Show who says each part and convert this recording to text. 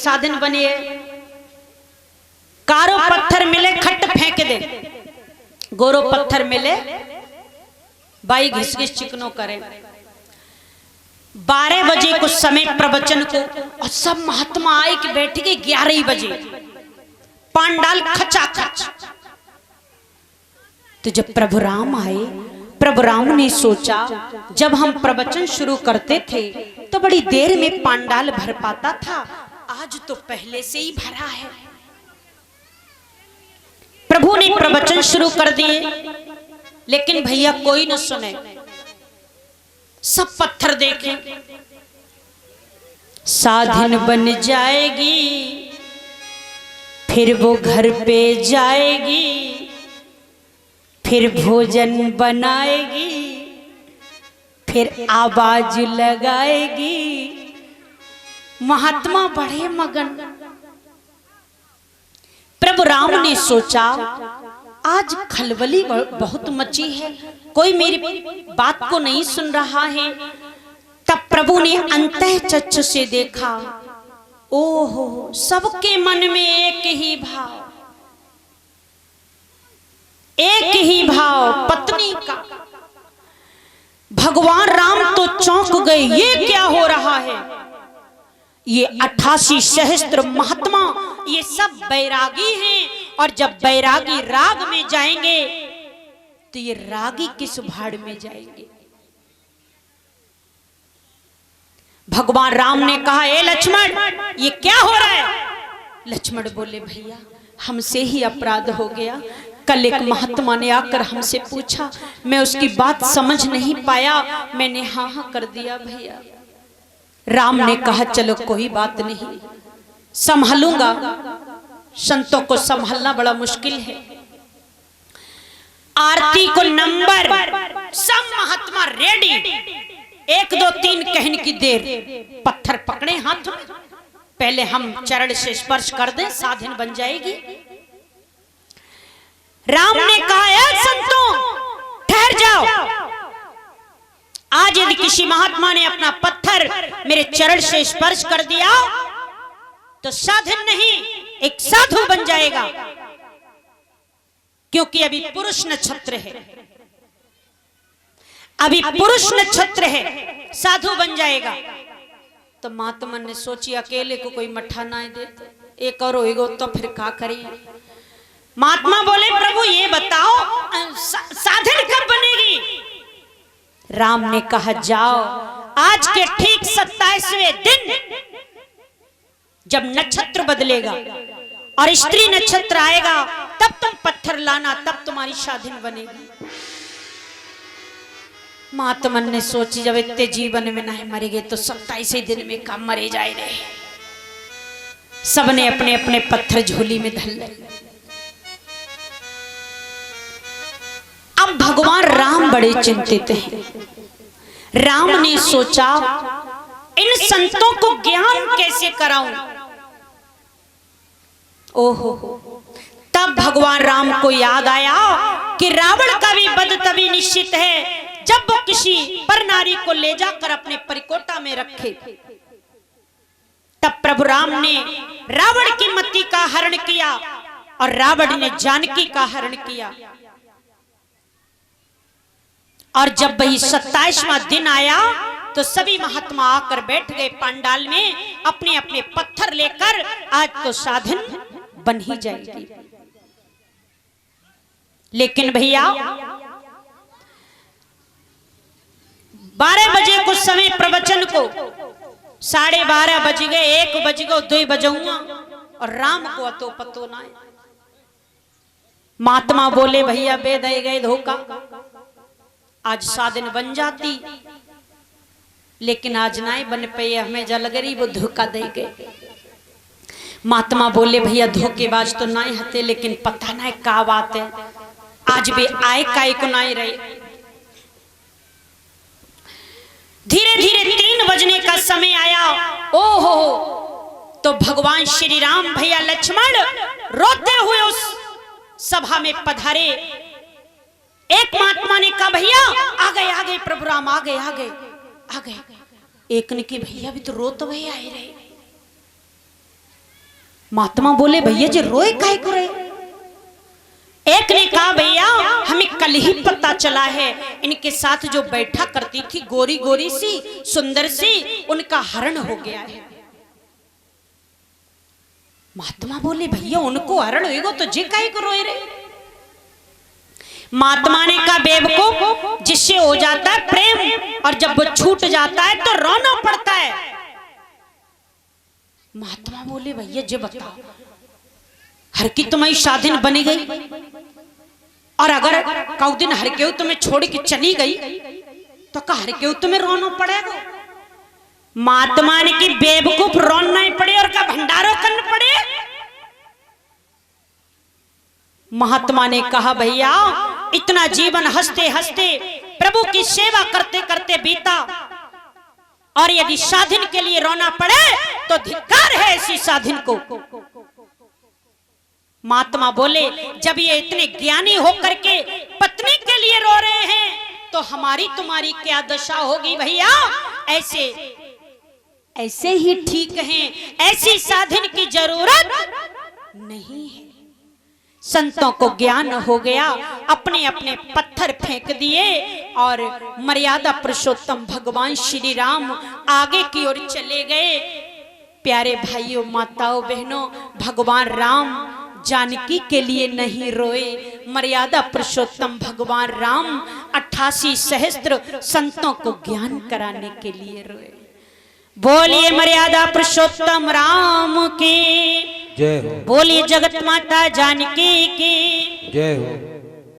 Speaker 1: साधन बने, कारो पत्थर मिले खट फेंक दे, गोरो पत्थर मिले बाई घिस घिस चिकनो करे। 12 बजे कुछ समय प्रवचन को और सब महात्मा आए कि बैठ गए। 11 बजे पांडाल खचाखच। तो जब प्रभु राम आए, प्रभु राम ने सोचा जब हम प्रवचन शुरू करते थे तो बड़ी देर में पांडाल भर पाता था, आज तो पहले से ही भरा है। प्रभु ने प्रवचन शुरू कर दिए, लेकिन भैया कोई न सुने। सब पत्थर देखे, साधन बन जाएगी फिर वो घर पे जाएगी, फिर भोजन बनाएगी, फिर आवाज लगाएगी। महात्मा बड़े मगन। प्रभु राम ने सोचा आज खलबली बहुत मची है, कोई मेरी बात को नहीं सुन रहा है। तब प्रभु ने अंतःचक्षु से देखा, ओहो सबके मन में एक ही भाव, एक ही भाव पत्नी का। भगवान राम तो चौंक गए, ये क्या हो रहा है? ये 88 सहस्त्र महात्मा ये सब बैरागी हैं, और जब बैरागी राग में जाएंगे तो ये रागी किस भाड़ में जाएंगे? भगवान राम ने कहा, ए लक्ष्मण ये क्या हो रहा है? लक्ष्मण बोले, भैया हमसे ही अपराध हो गया। कल एक महात्मा ने आकर हमसे पूछा, मैं उसकी बात समझ नहीं पाया, मैंने हाँ हाँ कर दिया भैया। राम ने कहा, चलो कोई बात नहीं, संभालूंगा। संतों को संभालना बड़ा मुश्किल है। आरती को नंबर, सब महात्मा रेडी, 1 2 3 कहने की देर। पत्थर पकड़े हाथ में, पहले हम चरण से स्पर्श कर दें, साधन बन जाएगी। राम ने कहा, ए संतों ठहर जाओ, आज यदि किसी महात्मा ने अपना पत्थर मेरे चरण से स्पर्श कर दिया तो साधन नहीं एक साधु बन जाएगा, क्योंकि अभी पुरुष नक्षत्र है, अभी पुरुष नक्षत्र है, साधु बन जाएगा। तो महात्मा ने सोची अकेले को कोई मठा ना दे, एक और होएगा तो फिर क्या करिए। महात्मा बोले, प्रभु ये बताओ साधन कब बनेगी? राम ने कहा, जाओ आज के ठीक 27वें दिन जब नक्षत्र बदलेगा और स्त्री नक्षत्र आएगा, तब तुम पत्थर लाना, तब तुम्हारी साधन बनेगी। महात्मा ने सोची जब इतने जीवन में नहीं मरेंगे तो 27वें दिन में कब मरे जाए रहे। सबने अपने अपने पत्थर झोली में धर लिए। अब भगवान राम बड़े चिंतित हैं। राम ने सोचा इन संतों को ज्ञान कैसे कराऊं। ओहो, तब भगवान राम को याद आया कि रावण का भी वध तभी निश्चित है जब वो किसी पर नारी को ले जाकर अपने परिकोटा में रखे। तब प्रभु राम ने रावण की मति का हरण किया और रावण ने जानकी का हरण किया। और जब वही 27वां दिन आया तो सभी महात्मा आकर बैठ गए पंडाल में, अपने अपने पत्थर लेकर। आज तो साधन बन ही जाएगी। लेकिन भैया 12 बजे कुछ समय प्रवचन को, 12:30 बज गए, 1 बज गए, 2 बजूंगा और राम को अतो पतो ना। महात्मा बोले, भैया बेद गए धोखा, आज साधन बन जाती, लेकिन आज ना बन पे, हमें जल गई, वो धोखा दे गए। महात्मा बोले, भैया धोखेबाज तो ना हते, लेकिन पता ना क्या बात है, आज भी आए काय को ना रहे। धीरे धीरे 3 बजने का समय आया। ओहो, तो भगवान श्री राम भैया लक्ष्मण रोते हुए उस सभा में पधारे। एक महात्मा ने कहा, भैया आ गए प्रभु राम, आ गए। एक ने की, भैया भी तो रोते हुए आए रहे। महात्मा बोले भैया जी रोए काहे को रहे? एक ने कहा भैया हमें कल ही पता चला है इनके साथ जो बैठा करती थी गोरी गोरी सी सुंदर सी, उनका हरण हो गया है। महात्मा बोले भैया उनको हरण होगा तो जे काहे को रोए रहे? महात्मा ने कहा बेवकूफ, जिससे हो जाता है प्रेम और जब वो छूट जाता है तो रोना पड़ता है। महात्मा बोले भैया जे बताओ, हर की तुम्हारी शादीन बनी गई और अगर कौ दिन हर केहू तुम्हें छोड़ के चली गई तो का हर केहू तुम्हें रोना पड़ेगा? महात्मा ने की बेवकूफ रोना ही पड़े और का भंडारो करना पड़े? महात्मा ने कहा भैया इतना जीवन हंसते हंसते प्रभु की सेवा करते करते बीता और यदि साधन के लिए रोना पड़े तो धिक्कार है ऐसी साधन को। महात्मा बोले जब ये इतने ज्ञानी होकर के पत्नी के लिए रो रहे हैं तो हमारी तुम्हारी क्या दशा होगी भैया? ऐसे ऐसे ही ठीक हैं, ऐसी साधन की जरूरत नहीं है। संतों को ज्ञान हो गया, अपने अपने पत्थर फेंक दिए और मर्यादा पुरुषोत्तम भगवान श्री राम आगे की ओर चले गए। प्यारे भाइयों माताओं बहनों, भगवान राम जानकी के लिए नहीं रोए, मर्यादा पुरुषोत्तम भगवान राम 88 सहस्त्र संतों को ज्ञान कराने के लिए रोए। बोलिए मर्यादा पुरुषोत्तम राम की जय हो, बोलिए जगत माता जानकी की जय हो।